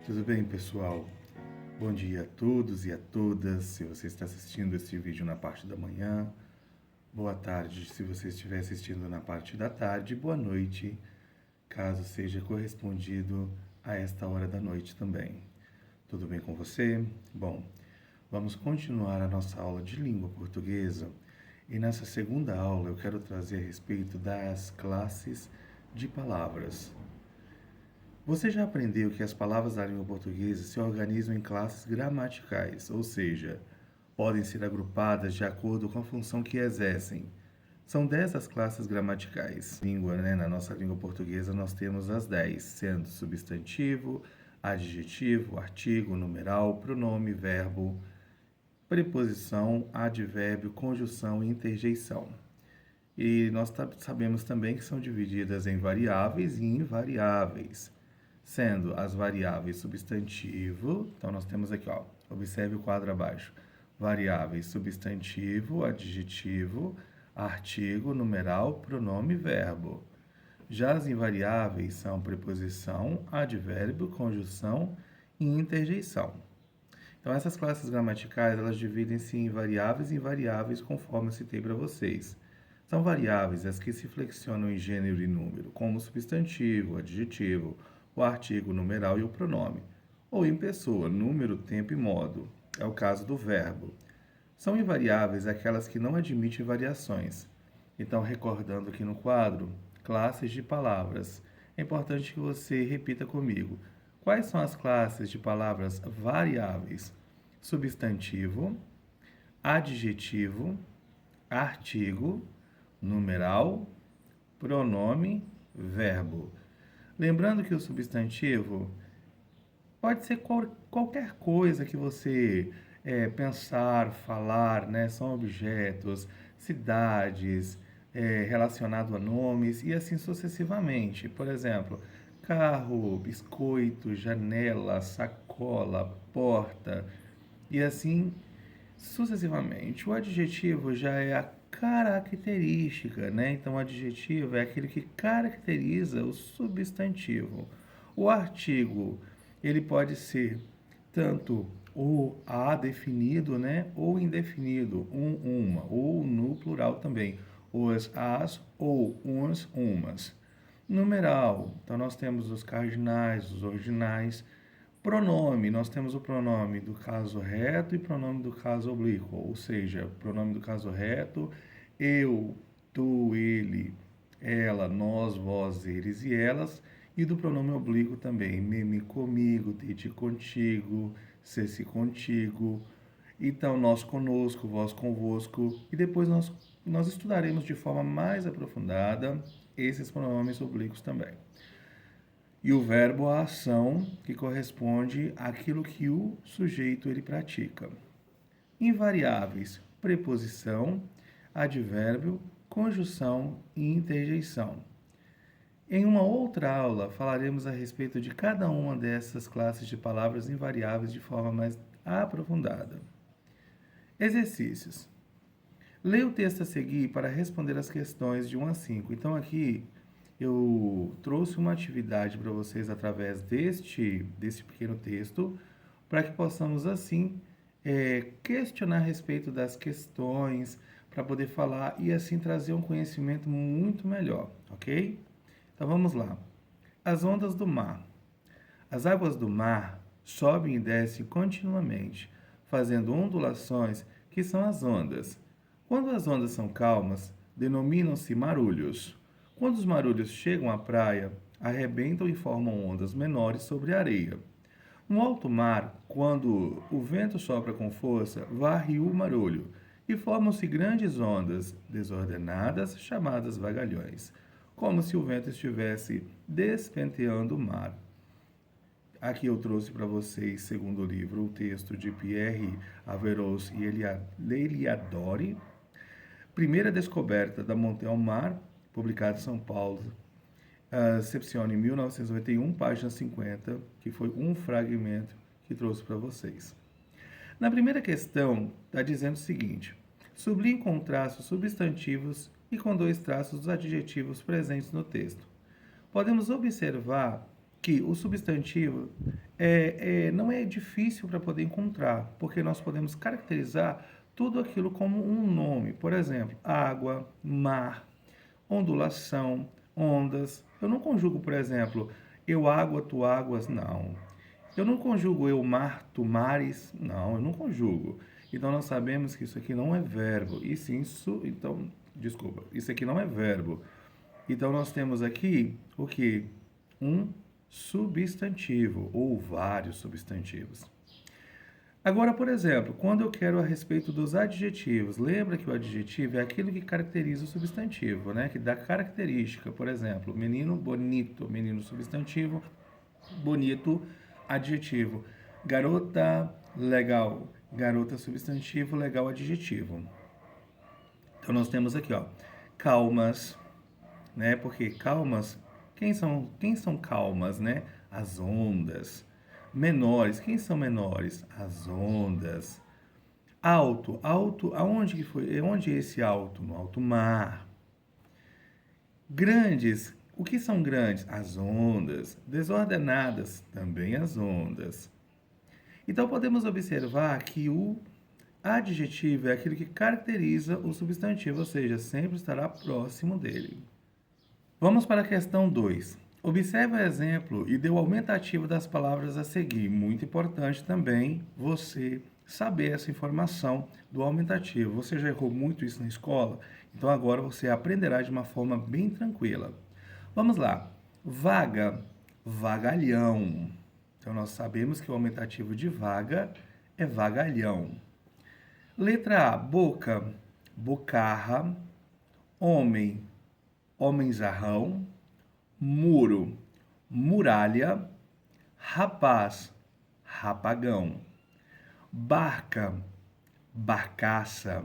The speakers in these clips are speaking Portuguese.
Tudo bem, pessoal? Bom dia a todos e a todas. Se você está assistindo este vídeo na parte da manhã, boa tarde. Se você estiver assistindo na parte da tarde, boa noite, caso seja correspondido a esta hora da noite também. Tudo bem com você? Bom, vamos continuar a nossa aula de língua portuguesa e nessa segunda aula eu quero trazer a respeito das classes de palavras. Você já aprendeu que as palavras da língua portuguesa se organizam em classes gramaticais, ou seja, podem ser agrupadas de acordo com a função que exercem. São 10 as classes gramaticais. Na nossa língua portuguesa nós temos as 10, sendo substantivo, adjetivo, artigo, numeral, pronome, verbo, preposição, advérbio, conjunção e interjeição. E nós sabemos também que são divididas em variáveis e invariáveis, sendo as variáveis substantivo, então nós temos aqui, observe o quadro abaixo, variáveis substantivo, adjetivo, artigo, numeral, pronome, verbo. Já as invariáveis são preposição, advérbio, conjunção e interjeição. Então essas classes gramaticais, elas dividem-se em variáveis e invariáveis conforme eu citei para vocês. São variáveis as que se flexionam em gênero e número, como o substantivo, o adjetivo, o artigo, o numeral e o pronome, ou em pessoa, número, tempo e modo. É o caso do verbo. São invariáveis aquelas que não admitem variações. Então, recordando aqui no quadro, classes de palavras. É importante que você repita comigo. Quais são as classes de palavras variáveis? Substantivo, adjetivo, artigo, numeral, pronome, verbo. Lembrando que o substantivo pode ser qualquer coisa que você pensar, falar, né? São objetos, cidades, relacionado a nomes e assim sucessivamente. Por exemplo, carro, biscoito, janela, sacola, porta e assim sucessivamente. O adjetivo já é a característica, né? Então, o adjetivo é aquele que caracteriza o substantivo. O artigo, ele pode ser tanto o a definido, né? Ou indefinido, uma, ou no plural também, os, as ou uns, umas. Numeral, então nós temos os cardinais, os ordinais. Pronome, nós temos o pronome do caso reto e pronome do caso oblíquo, ou seja, pronome do caso reto, eu, tu, ele, ela, nós, vós, eles e elas, e do pronome oblíquo também, me comigo, te contigo, se contigo, então nós conosco, vós convosco, e depois nós estudaremos de forma mais aprofundada esses pronomes oblíquos também. E o verbo a ação, que corresponde àquilo que o sujeito ele pratica. Invariáveis, preposição, advérbio, conjunção e interjeição. Em uma outra aula, falaremos a respeito de cada uma dessas classes de palavras invariáveis de forma mais aprofundada. Exercícios. Leia o texto a seguir para responder as questões de 1 a 5. Então, aqui eu trouxe uma atividade para vocês através deste pequeno texto, para que possamos, assim, questionar a respeito das questões, para poder falar e, assim, trazer um conhecimento muito melhor, ok? Então, vamos lá. As ondas do mar. As águas do mar sobem e descem continuamente, fazendo ondulações que são as ondas. Quando as ondas são calmas, denominam-se marulhos. Quando os marulhos chegam à praia, arrebentam e formam ondas menores sobre a areia. No alto mar, quando o vento sopra com força, varre o marulho e formam-se grandes ondas desordenadas chamadas vagalhões, como se o vento estivesse despenteando o mar. Aqui eu trouxe para vocês, segundo o livro, o texto de Pierre Averroes e Eliadori, Primeira Descoberta da Monte-Almar, publicado em São Paulo, Sepsione, 1991, página 50, que foi um fragmento que trouxe para vocês. Na primeira questão, está dizendo o seguinte: sublinhe com traços substantivos e com 2 traços os adjetivos presentes no texto. Podemos observar que o substantivo não é difícil para poder encontrar, porque nós podemos caracterizar tudo aquilo como um nome. Por exemplo, água, mar, ondulação, ondas. Eu não conjugo, por exemplo, eu água, tu águas, não. Eu não conjugo eu mar, tu mares, não, eu não conjugo. Então nós sabemos que isso aqui não é verbo, e sim, então, desculpa, isso aqui não é verbo. Então nós temos aqui o que? Um substantivo ou vários substantivos. Agora, por exemplo, quando eu quero a respeito dos adjetivos, lembra que o adjetivo é aquilo que caracteriza o substantivo, né? Que dá característica, por exemplo, menino bonito, menino substantivo, bonito adjetivo. Garota legal, garota substantivo, legal adjetivo. Então nós temos aqui, ó, calmas, né? Porque calmas, quem são calmas, né? As ondas. Menores, quem são menores? As ondas. Alto, alto, aonde que foi? Onde é esse alto? No alto mar. Grandes, o que são grandes? As ondas. Desordenadas, também as ondas. Então podemos observar que o adjetivo é aquilo que caracteriza o substantivo, ou seja, sempre estará próximo dele. Vamos para a questão 2. Observe o exemplo e dê o aumentativo das palavras a seguir. Muito importante também você saber essa informação do aumentativo. Você já errou muito isso na escola? Então agora você aprenderá de uma forma bem tranquila. Vamos lá. Vaga, vagalhão. Então nós sabemos que o aumentativo de vaga é vagalhão. Letra A, boca, bocarra. Homem, homenzarrão. Muro, muralha. Rapaz, rapagão. Barca, barcaça.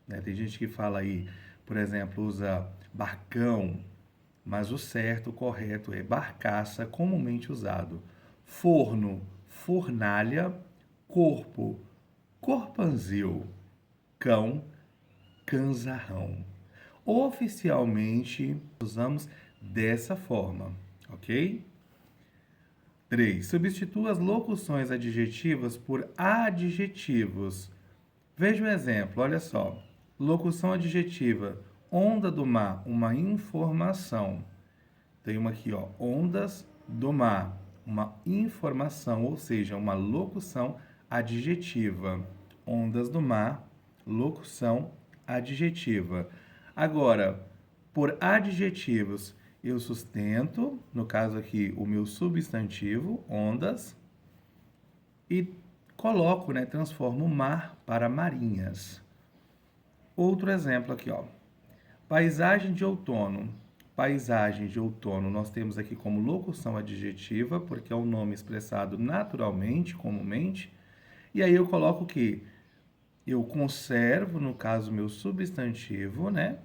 Né? Tem gente que fala aí, por exemplo, usa barcão, mas o certo, o correto é barcaça, comumente usado. Forno, fornalha. Corpo, corpanzil. Cão, canzarrão. Oficialmente, usamos dessa forma, ok? 3. Substitua as locuções adjetivas por adjetivos. Veja o exemplo, olha só. Locução adjetiva. Onda do mar, uma informação. Tem uma aqui, ó. Ondas do mar, uma informação, ou seja, uma locução adjetiva. Ondas do mar, locução adjetiva. Agora, por adjetivos, eu sustento, no caso aqui, o meu substantivo, ondas, e coloco, né, transformo mar para marinhas. Outro exemplo aqui, ó. Paisagem de outono. Paisagem de outono nós temos aqui como locução adjetiva, porque é um nome expressado naturalmente, comumente. E aí eu coloco que eu conservo, no caso, meu substantivo, né?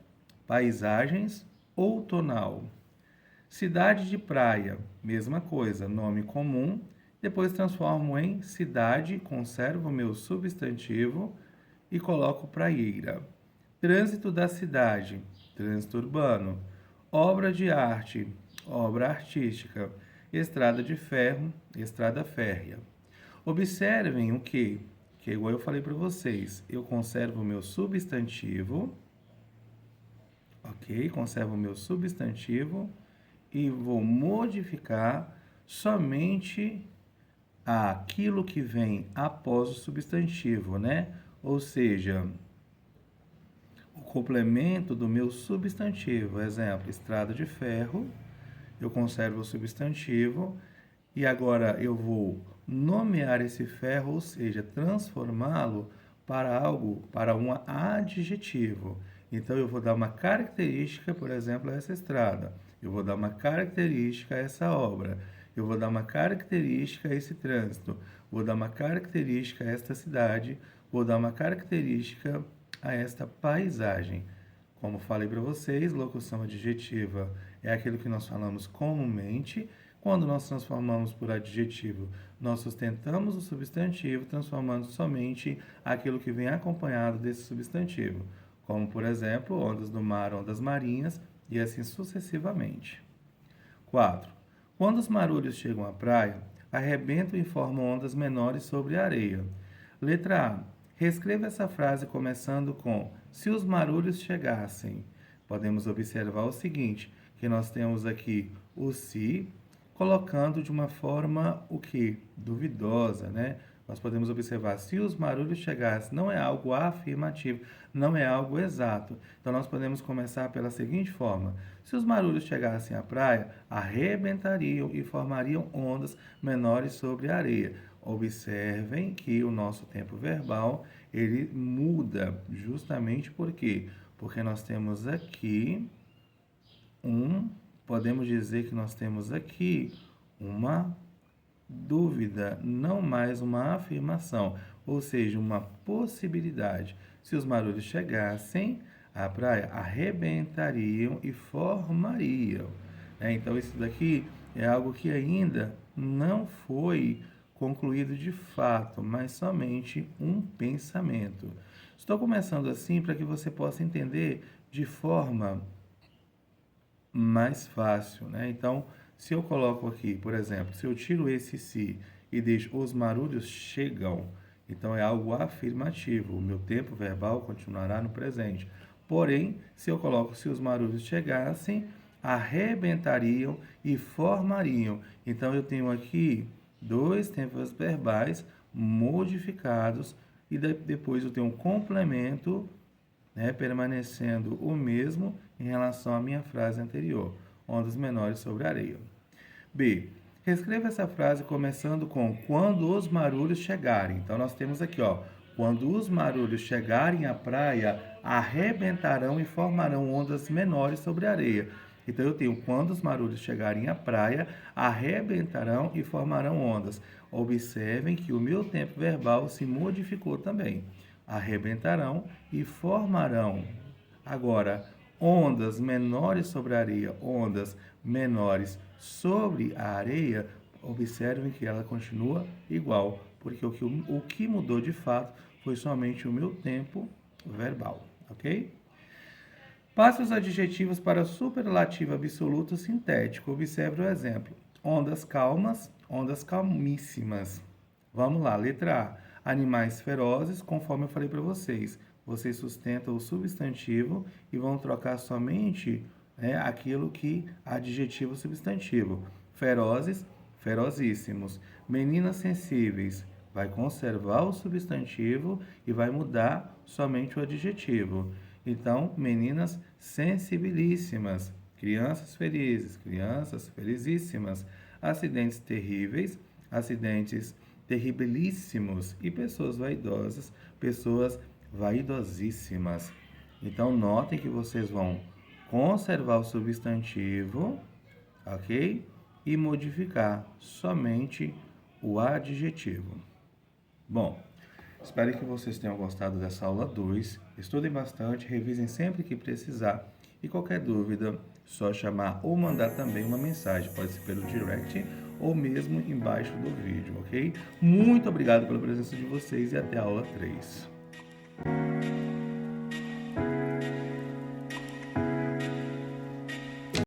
Paisagens outonal. Cidade de praia, mesma coisa, nome comum. Depois transformo em cidade, conservo meu substantivo e coloco praieira. Trânsito da cidade, trânsito urbano. Obra de arte, obra artística. Estrada de ferro, estrada férrea. Observem o que é igual eu falei para vocês. Eu conservo o meu substantivo, ok? Conservo o meu substantivo e vou modificar somente aquilo que vem após o substantivo, né? Ou seja, o complemento do meu substantivo. Exemplo, estrada de ferro, eu conservo o substantivo e agora eu vou nomear esse ferro, ou seja, transformá-lo para algo, para um adjetivo. Então eu vou dar uma característica, por exemplo, a essa estrada. Eu vou dar uma característica a essa obra. Eu vou dar uma característica a esse trânsito. Vou dar uma característica a esta cidade. Vou dar uma característica a esta paisagem. Como falei para vocês, locução adjetiva é aquilo que nós falamos comumente. Quando nós transformamos por adjetivo, nós sustentamos o substantivo, transformando somente aquilo que vem acompanhado desse substantivo, como, por exemplo, ondas do mar, ondas marinhas, e assim sucessivamente. 4. Quando os marulhos chegam à praia, arrebentam e formam ondas menores sobre a areia. Letra A. Reescreva essa frase começando com se os marulhos chegassem. Podemos observar o seguinte, que nós temos aqui o se colocando de uma forma o que? Duvidosa, né? Nós podemos observar se os marulhos chegassem, não é algo afirmativo, não é algo exato. Então nós podemos começar pela seguinte forma: se os marulhos chegassem à praia, arrebentariam e formariam ondas menores sobre a areia. Observem que o nosso tempo verbal, ele muda justamente por quê? Porque nós temos aqui podemos dizer que nós temos aqui uma dúvida, não mais uma afirmação, ou seja, uma possibilidade. Se os marulhos chegassem à praia, arrebentariam e formariam. Então, isso daqui é algo que ainda não foi concluído de fato, mas somente um pensamento. Estou começando assim para que você possa entender de forma mais fácil, né? Então, se eu coloco aqui, por exemplo, se eu tiro esse se e deixo os marulhos chegam, então é algo afirmativo, o meu tempo verbal continuará no presente. Porém, se eu coloco se os marulhos chegassem, arrebentariam e formariam. Então, eu tenho aqui dois tempos verbais modificados e depois eu tenho um complemento, né, permanecendo o mesmo em relação à minha frase anterior, ondas menores sobre a areia. B. Reescreva essa frase começando com quando os marulhos chegarem. Então, nós temos aqui, ó, quando os marulhos chegarem à praia, arrebentarão e formarão ondas menores sobre a areia. Então, eu tenho quando os marulhos chegarem à praia, arrebentarão e formarão ondas. Observem que o meu tempo verbal se modificou também. Arrebentarão e formarão. Agora, ondas menores sobre a areia, ondas menores sobre a areia, observem que ela continua igual, porque o que mudou de fato foi somente o meu tempo verbal, ok? Passe os adjetivos para o superlativo absoluto sintético. Observe o exemplo. Ondas calmas, ondas calmíssimas. Vamos lá, letra A. Animais ferozes, conforme eu falei para vocês. Vocês sustentam o substantivo e vão trocar somente aquilo que adjetivo substantivo. Ferozes, ferozíssimos. Meninas sensíveis, vai conservar o substantivo e vai mudar somente o adjetivo. Então, meninas sensibilíssimas, crianças felizes, crianças felizíssimas. Acidentes terríveis, acidentes terribilíssimos e pessoas vaidosas, pessoas vaidosíssimas. Então, notem que vocês vão conservar o substantivo, ok? E modificar somente o adjetivo. Bom, espero que vocês tenham gostado dessa aula 2. Estudem bastante, revisem sempre que precisar. E qualquer dúvida, só chamar ou mandar também uma mensagem. Pode ser pelo direct ou mesmo embaixo do vídeo, ok? Muito obrigado pela presença de vocês e até a aula 3.